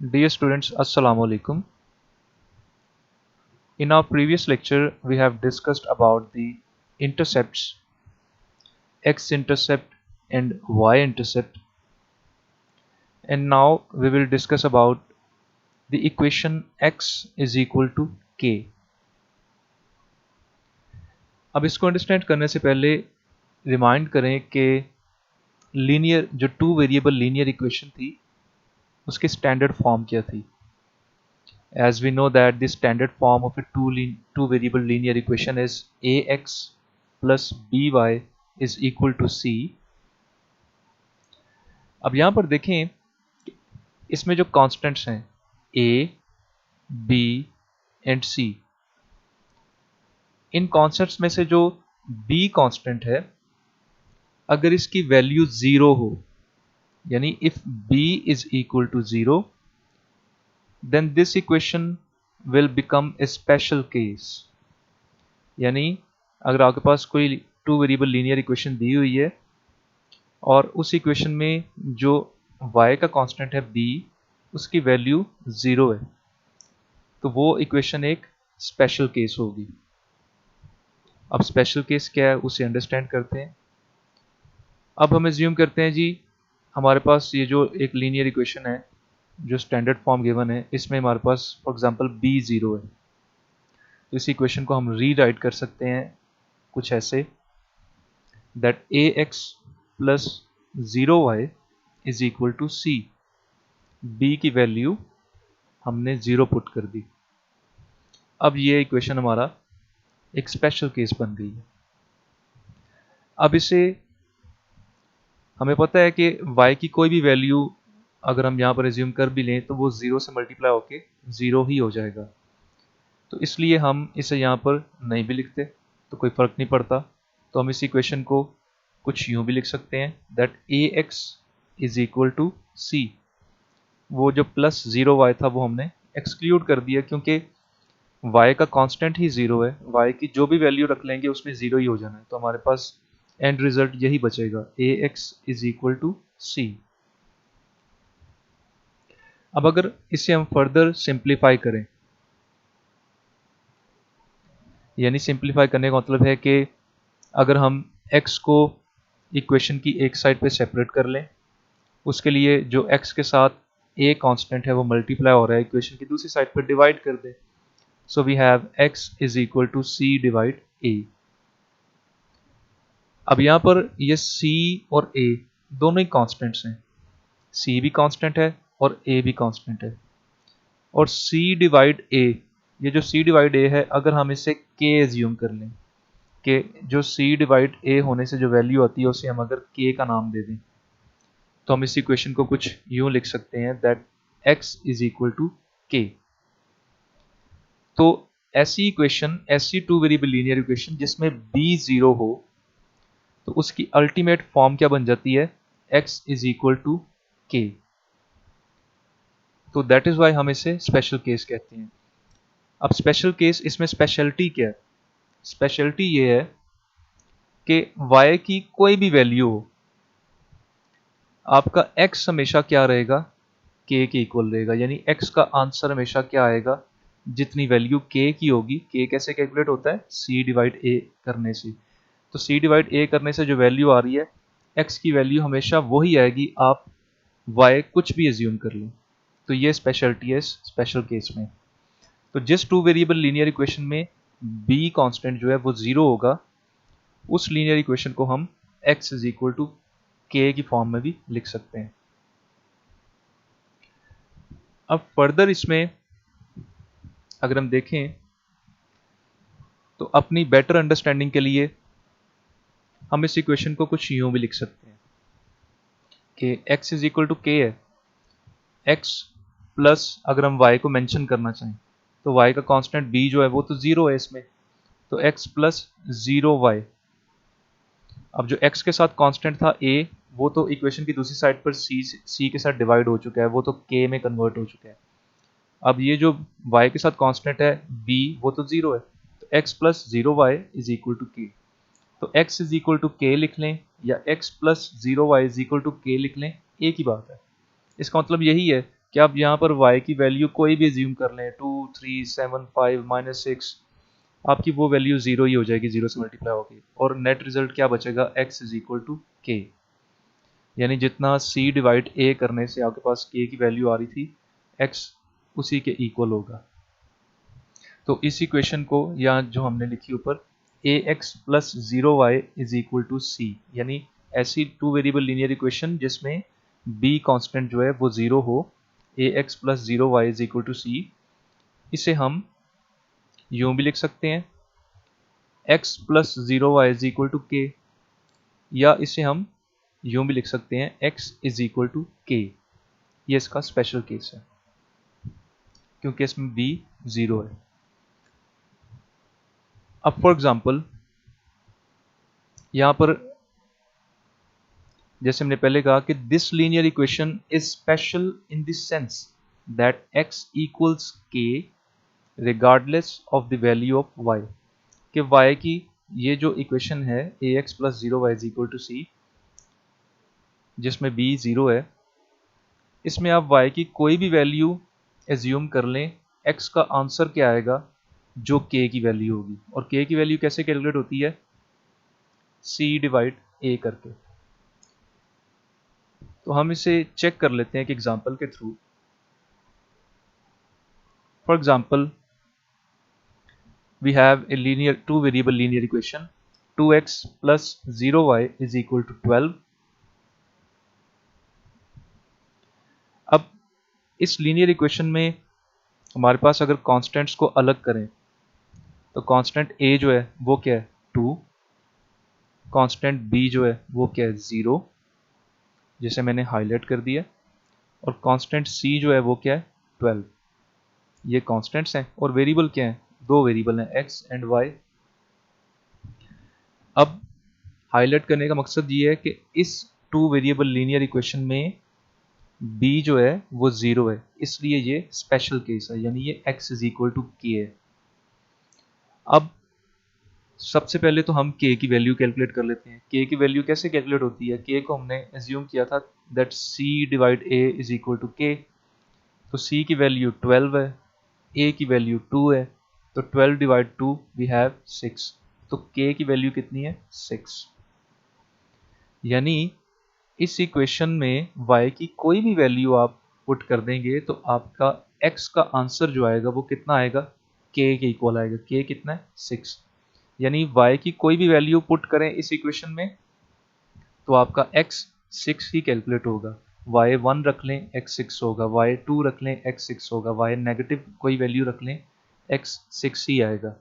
Dear students, Assalamu alaikum. In our previous lecture, we have discussed about the intercepts, x-intercept and y-intercept, and now we will discuss about the equation x is equal to k. अब इसको understand करने से पहले remind करें कि linear जो to variable linear equation थी उसकी स्टैंडर्ड फॉर्म क्या थी. As we know that the standard form of a two variable linear equation is ax plus by is equal to c. अब यहां पर देखें इसमें जो कांस्टेंट्स हैं a, b and c, in constants में से जो b कांस्टेंट है अगर इसकी वैल्यू 0 हो, यानी if b is equal to 0, then this equation will become a special case. यानी अगर आपके पास कोई टू वेरिएबल लीनियर इक्वेशन दी हुई है और उस इक्वेशन में जो y का कांस्टेंट है b उसकी वैल्यू 0 है, तो वो इक्वेशन एक स्पेशल केस होगी. अब स्पेशल केस क्या है उसे अंडरस्टैंड करते हैं. अब हम एज्यूम करते हैं जी हमारे पास ये जो एक लीनियर इक्वेशन है जो स्टैंडर्ड फॉर्म गिवन है, इसमें हमारे पास फॉर एग्जांपल b 0 है, तो इस इक्वेशन को हम रीराइट कर सकते हैं कुछ ऐसे that ax plus 0y is equal to c. b की वैल्यू हमने 0 पुट कर दी. अब ये इक्वेशन हमारा एक स्पेशल केस बन गई है. अब इसे हमें पता है कि y की कोई भी वैल्यू अगर हम यहाँ पर एज्यूम कर भी लें तो वो 0 से मल्टीप्लाई होके 0 ही हो जाएगा, तो इसलिए हम इसे यहाँ पर नहीं भी लिखते तो कोई फ़र्क नहीं पड़ता. तो हम इस इक्वेशन को कुछ यूँ भी लिख सकते हैं that ax is equal to c. वो जो प्लस 0y था वो हमने एक्सक्लूड कर दिया क्योंकि y का कांस्टेंट ही 0 है, y की जो भी वैल्यू रख लेंगे उसमें 0 ही हो जाना है, तो हमारे पास एंड रिजल्ट यही बचेगा ax is equal to c. अब अगर इसे हम फर्दर सिंप्लीफाई करें, यानी सिंप्लीफाई करने का मतलब है कि अगर हम x को इक्वेशन की एक साइड पे सेपरेट कर लें, उसके लिए जो x के साथ a कांस्टेंट है वो मल्टीप्लाई हो रहा है इक्वेशन की दूसरी साइड पर डिवाइड कर दें, so we have x is equal to c divide a. अब यहाँ पर ये c और a दोनों ही कांस्टेंट्स हैं, c भी कांस्टेंट है और a भी कांस्टेंट है, और c डिवाइड a, ये जो c डिवाइड a है अगर हम इसे k एज्यूम कर लें कि जो c डिवाइड a होने से जो वैल्यू आती है उसे हम अगर k का नाम दे दें, तो हम इस इक्वेशन को कुछ यूं लिख सकते हैं that x is equal to k. तो ऐसी इक्वेशन, ऐसी टू वेरिएबल लीनियर इक्वेशन जिसमें b 0 हो, तो उसकी अल्टीमेट फॉर्म क्या बन जाती है x is equal to k. तो दैट इज वाई हम इसे स्पेशल केस कहते हैं. अब स्पेशल केस, इसमें स्पेशलिटी क्या है? स्पेशलिटी ये है कि y की कोई भी वैल्यू हो, आपका x हमेशा क्या रहेगा, k के इक्वल रहेगा. यानी x का आंसर हमेशा क्या आएगा, जितनी वैल्यू k की होगी. k कैसे कैलकुलेट होता है, c डिवाइड a करने से. तो c डिवाइड a करने से जो वैल्यू आ रही है x की वैल्यू हमेशा वही आएगी, आप y कुछ भी एज्यूम कर लें. तो ये स्पेशलिटी है स्पेशल केस में. तो जिस टू वेरिएबल लीनियर इक्वेशन में b कांस्टेंट जो है वो 0 होगा, उस लीनियर इक्वेशन को हम x is equal to k की फॉर्म में भी लिख सकते हैं. अब फर्दर इसमें अगर हम देखें तो अपनी बेटर अंडरस्टैंडिंग के लिए हम इस इक्वेशन को कुछ यूं भी लिख सकते हैं कि x is equal to k है. x प्लस अगर हम y को मेंशन करना चाहें तो y का कांस्टेंट b जो है वो तो 0 है इसमें, तो x प्लस 0y. अब जो x के साथ कांस्टेंट था a, वो तो इक्वेशन की दूसरी साइड पर c के साथ डिवाइड हो चुका है, वो तो k में कन्वर्ट हो चुका है. अब ये जो y के साथ कांस्टेंट है b, वो तो 0 है, तो x plus 0y is equal to k. तो x is equal to k लिख लें या x plus 0y is equal to k लिख लें, एक ही बात है. इसका मतलब यही है कि आप यहाँ पर y की वैल्यू कोई भी एज्यूम कर लें, 2, 3, 7, 5, -6, आपकी वो वैल्यू 0 ही हो जाएगी, 0 से मल्टीप्लाई होगी, और नेट रिजल्ट क्या बचेगा, x is equal to k। यानी जितना c डिवाइड a करने से आपके पास k की वैल्यू आ रही थी, x उसी के इक्वल होगा। तो इस इक्वेशन को यहाँ जो हमने लिखी ऊपर, ax plus 0y is equal to c, यानी ऐसी टू वेरिएबल लीनियर इक्वेशन जिसमें b कांस्टेंट जो है वो 0 हो, ax plus 0y is equal to c, इसे हम यूं भी लिख सकते हैं x plus 0y is equal to k, या इसे हम यूं भी लिख सकते हैं x is equal to k। ये इसका स्पेशल केस है क्योंकि इसमें b 0 है। अब फॉर एग्जांपल यहां पर जैसे हमने पहले कहा कि this linear equation is special in this sense that x equals k regardless of the value of y, कि y की ये जो इक्वेशन है ax plus 0y is equal to c, जिसमें b 0 है, इसमें आप y की कोई भी वैल्यू एज्यूम कर लें, x का आंसर क्या आएगा, जो k की वैल्यू होगी। और k की वैल्यू कैसे कैलकुलेट होती है, c डिवाइड a करके। तो हम इसे चेक कर लेते हैं एक एग्जांपल के through. For example we have a linear two variable linear equation 2x plus 0y is equal to 12। अब इस लीनियर इक्वेशन में हमारे पास अगर कांस्टेंट्स को अलग करें तो कांस्टेंट a जो है वो क्या है 2, कांस्टेंट b जो है वो क्या है 0, जिसे मैंने हाईलाइट कर दिया, और कांस्टेंट c जो है वो क्या है 12। ये कांस्टेंट्स हैं और वेरिएबल क्या है, दो वेरिएबल हैं x एंड y। अब हाईलाइट करने का मकसद ये है कि इस टू वेरिएबल लीनियर इक्वेशन में b जो है वो 0 है, इसलिए ये स्पेशल केस है, यानी ये x is equal to k है। अब सबसे पहले तो हम k की वैल्यू कैलकुलेट कर लेते हैं। k की वैल्यू कैसे कैलकुलेट होती है, k को हमने एज्यूम किया था that c divide a is equal to k, तो c की वैल्यू 12 है, a की वैल्यू 2 है, तो 12 डिवाइड 2 वी हैव 6, तो k की वैल्यू कितनी है 6। यानी इस इक्वेशन में y की कोई भी वैल्यू आप पुट कर देंगे तो आपका x का आंसर जो आएगा वो कितना आएगा, k के इक्वल आएगा। k कितना है 6, यानी y की कोई भी वैल्यू पुट करें इस इक्वेशन में तो आपका x 6 ही कैलकुलेट होगा। y 1 रख लें x 6 होगा, y 2 रख लें x 6 होगा, y नेगेटिव कोई वैल्यू रख लें x 6 ही आएगा।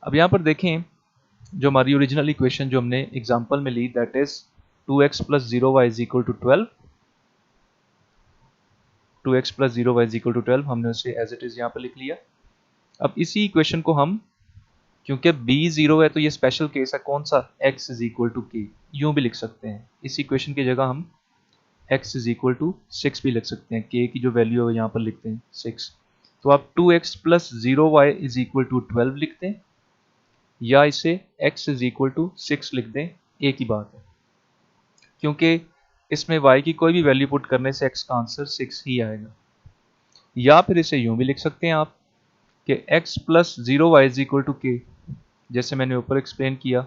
अब यहाँ पर देखें जो हमारी ओरिजिनल इक्वेशन जो हमने एग्जांपल में ली that is 2x plus 0y is equal to 12, 2x plus 0y is equal to 12, हमने उसे एज इट इज यहाँ पर लिख लिया। अब इसी इक्वेशन को हम, क्योंकि b 0 है तो ये स्पेशल केस है, कौन सा, x is equal to k, यूं भी लिख सकते हैं। इस इक्वेशन की जगह हम x इज इक्वल टू 6 भी लिख सकते हैं, k की जो वैल्यू है यहाँ पर लिखते हैं 6। तो आप 2x plus 0y is equal to 12 लिख दें, या इसे x इज इक्वल टू 6 लिख दें, एक ही बात है, क्योंकि इसमें y की कोई भी वैल्यू पुट करने से x का आंसर 6 ही आएगा। या फिर इसे यूं भी लिख सकते हैं आप कि x plus 0y is equal to k, जैसे मैंने ऊपर एक्सप्लेन किया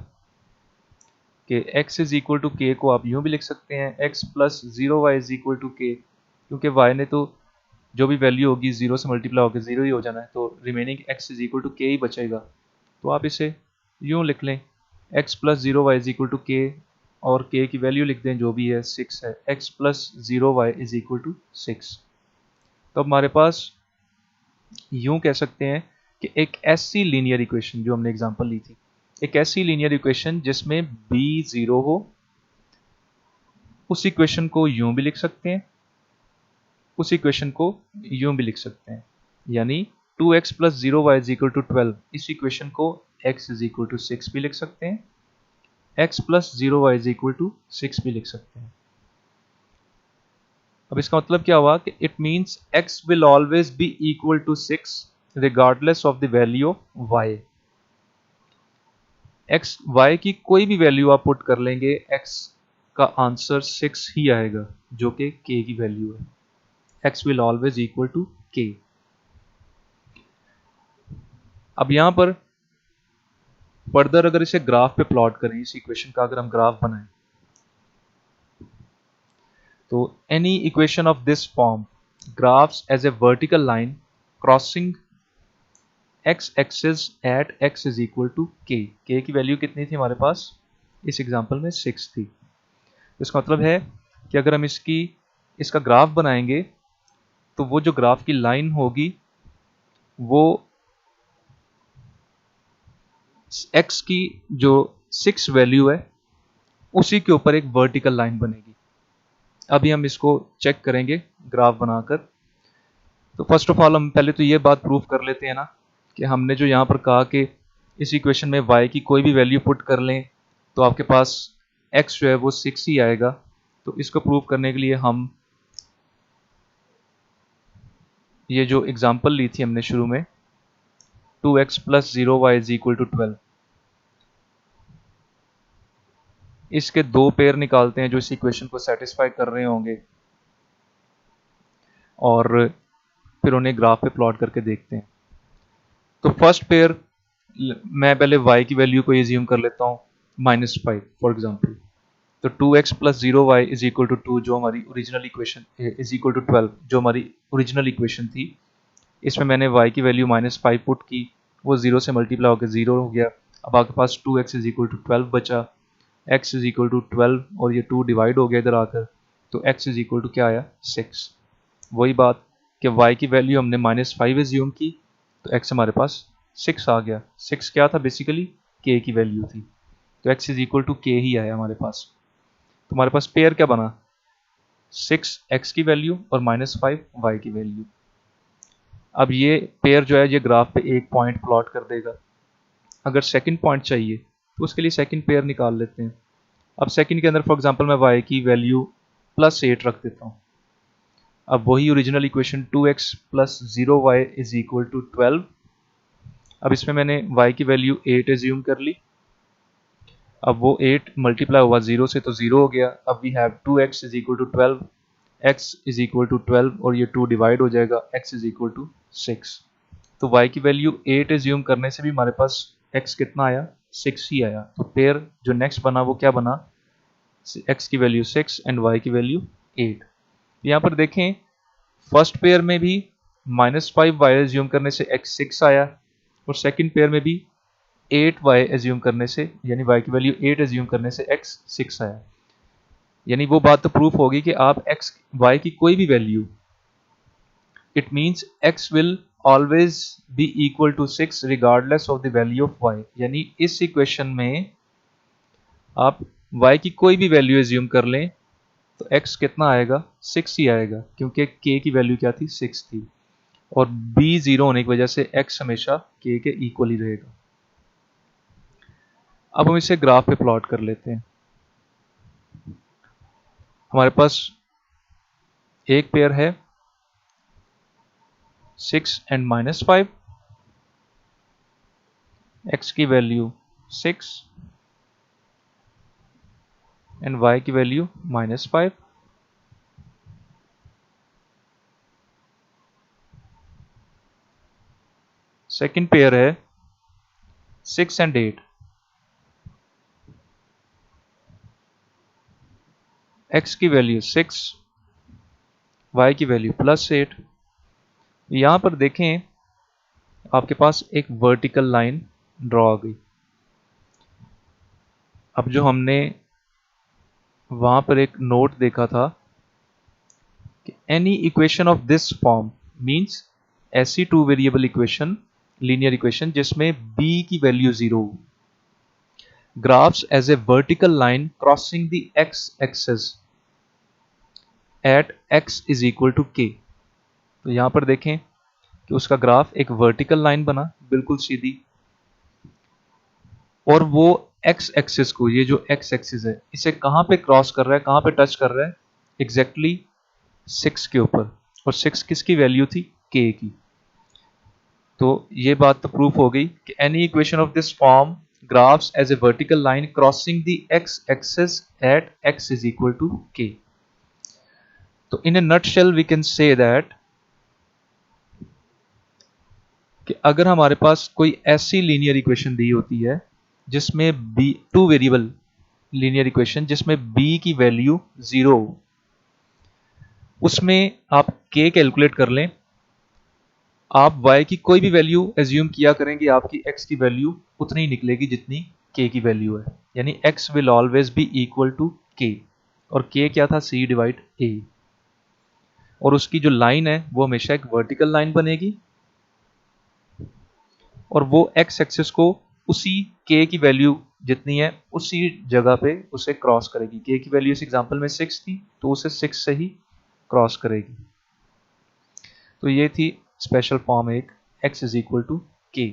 कि x is equal to k को आप यूं भी लिख सकते हैं x plus 0y is equal to k, क्योंकि y ने तो जो भी वैल्यू होगी 0 से मल्टीप्लाई होकर 0 ही हो जाना है, तो remaining x is equal to k ही बचेगा। तो आप इसे यूं लिख लें x plus 0y is equal to k, और k की वैल्यू लिख दें जो भी है 6 है, x plus 0y is equal to 6। तो हमारे पास यूं कह सकते हैं कि एक ऐसी लीनियर इक्वेशन जो हमने एग्जांपल ली थी, एक ऐसी लीनियर इक्वेशन जिसमें b 0 हो, उस इक्वेशन को यूं भी लिख सकते हैं, उस इक्वेशन को यूं भी लिख सकते हैं, यानी 2x plus 0y is equal to 12, इस इक्वेशन को x इज इक्वल टू 6 भी लिख सकते हैं, x plus 0y is equal to 6 भी लिख सकते हैं। अब इसका मतलब क्या हुआ कि it means x will always be equal to 6 regardless of the value of y। y की कोई भी वैल्यू आप पुट कर लेंगे x का आंसर 6 ही आएगा, जो कि k की वैल्यू है। x will always equal to k। अब यहां पर फर्दर अगर इसे ग्राफ पे प्लॉट करें, इस इक्वेशन का अगर हम ग्राफ बनाएं, तो any equation of this form graphs as a vertical line crossing x axis at x is equal to k। की वैल्यू कितनी थी हमारे पास इस एग्जांपल में 6 थी। इसका मतलब है कि अगर हम इसका ग्राफ बनाएंगे तो वो जो ग्राफ की लाइन होगी वो x की जो 6 वैल्यू है उसी के ऊपर एक वर्टिकल लाइन बनेगी। अभी हम इसको चेक करेंगे ग्राफ बनाकर। तो फर्स्ट ऑफ ऑल हम पहले तो ये बात प्रूफ कर लेते हैं ना कि हमने जो यहाँ पर कहा कि इस इक्वेशन में y की कोई भी वैल्यू पुट कर लें तो आपके पास x जो है वो 6 ही आएगा। तो इसको प्रूफ करने के लिए हम ये जो एग्जांपल ली थी हमने शुरू में 2x plus 0y is equal to 12, इसके दो पेयर निकालते हैं जो इस इक्वेशन को सेटिस्फाई कर रहे होंगे और फिर उन्हें ग्राफ पे प्लॉट करके देखते हैं। तो फर्स्ट पेयर मैं पहले y की वैल्यू को एज्यूम कर लेता हूँ -5 फॉर एग्जांपल। तो 2x plus 0y is equal to 2 जो हमारी original equation is equal to 12 जो हमारी ओरिजिनल इक्वेशन थी, इसमें मैंने y की वैल्यू -5 पुट की, वो 0 से मल्टीप्लाई होकर 0 हो गया। अब आपके पास 2x इज इक्वल टू 12 बचा, x इज इक्वल टू 12 और ये 2 डिवाइड हो गया इधर आकर, तो x इज इक्वल टू क्या आया 6। वही बात कि y की वैल्यू हमने -5 एज्यूम की तो x हमारे पास 6 आ गया। 6 क्या था बेसिकली k की वैल्यू थी, तो x is equal to k ही आया हमारे पास। तो हमारे पास पेयर क्या बना 6 x की वैल्यू और -5 y की वैल्यू। अब ये पेयर जो है ये ग्राफ पे एक पॉइंट प्लॉट कर देगा। अगर सेकंड पॉइंट चाहिए तो उसके लिए सेकंड पेयर निकाल लेते हैं। अब सेकंड के अंदर फॉर एग्जांपल मैं y की वैल्यू +8 रख देता हूँ। अब वही original equation 2x plus 0y is equal to 12। अब इसमें मैंने y की वैल्यू 8 एज्यूम कर ली। अब वो 8 मल्टीप्लाई हुआ 0 से तो 0 हो गया। अब we have 2x is equal to 12, x is equal to 12 और ये 2 डिवाइड हो जाएगा, x इज इक्वल टू 6। तो y की वैल्यू 8 एज्यूम करने से भी हमारे पास x कितना आया 6 ही आया। तो पेयर जो नेक्स्ट बना वो क्या बना x की वैल्यू 6 एंड y की वैल्यू 8। यहाँ पर देखें फर्स्ट पेयर में भी -5y एज्यूम करने से x 6 आया और सेकंड पेयर में भी 8y एज्यूम करने से यानी y की वैल्यू 8 एज्यूम करने से x 6 आया। यानी वो बात तो प्रूफ होगी कि आप y की कोई भी value, it means x will always be equal to 6 regardless of the value of y। यानी इस इक्वेशन में आप y की कोई भी वैल्यू एज्यूम कर लें तो x कितना आएगा 6 ही आएगा, क्योंकि k की वैल्यू क्या थी 6 थी और b 0 होने की वजह से x हमेशा k के इक्वल ही रहेगा। अब हम इसे ग्राफ पे प्लॉट कर लेते हैं। हमारे पास एक पेयर है 6 एंड -5, x की वैल्यू 6 एंड y की वैल्यू -5। सेकंड पेयर है 6 एंड 8, x की वैल्यू 6, y की वैल्यू +8। यहां पर देखें आपके पास एक वर्टिकल लाइन ड्रॉ आ गई। अब जो हमने वहां पर एक नोट देखा था कि any equation of this form means ऐसी 2 वेरिएबल इक्वेशन, लीनियर इक्वेशन जिसमें b की वैल्यू 0 हो, graphs as a vertical line crossing the x axis at x is equal to k। तो यहां पर देखें कि उसका ग्राफ एक वर्टिकल लाइन बना बिल्कुल सीधी, और वो x एक्सिस को, ये जो x एक्सिस है इसे कहां पे क्रॉस कर रहा है, कहां पे टच कर रहा है एग्जैक्टली 6 के ऊपर, और 6 किसकी वैल्यू थी k की। तो ये बात तो प्रूफ हो गई कि any equation of this form graphs as a vertical line crossing the x axis at x is equal to k। तो in a nutshell we can say that कि अगर हमारे पास कोई ऐसी लीनियर इक्वेशन दी होती है जिसमें B, two variable linear equation जिसमें बी की वैल्यू 0 हो, उसमें आप के कैलकुलेट कर लें, आप y की कोई भी वैल्यू एज्यूम किया करेंगे, आपकी x की वैल्यू उतनी ही निकलेगी जितनी k की वैल्यू है, यानी x will always be equal to k, और k क्या था, c डिवाइड a, और उसकी जो लाइन है वो हमेशा एक वर्टिकल लाइन बनेगी, और वो x एक्सिस को उसी k की वैल्यू जितनी है उसी जगह पे उसे क्रॉस करेगी। k की वैल्यू इस एग्जांपल में 6 थी तो उसे 6 से ही क्रॉस करेगी। तो ये थी स्पेशल फॉर्म एक x is equal to k।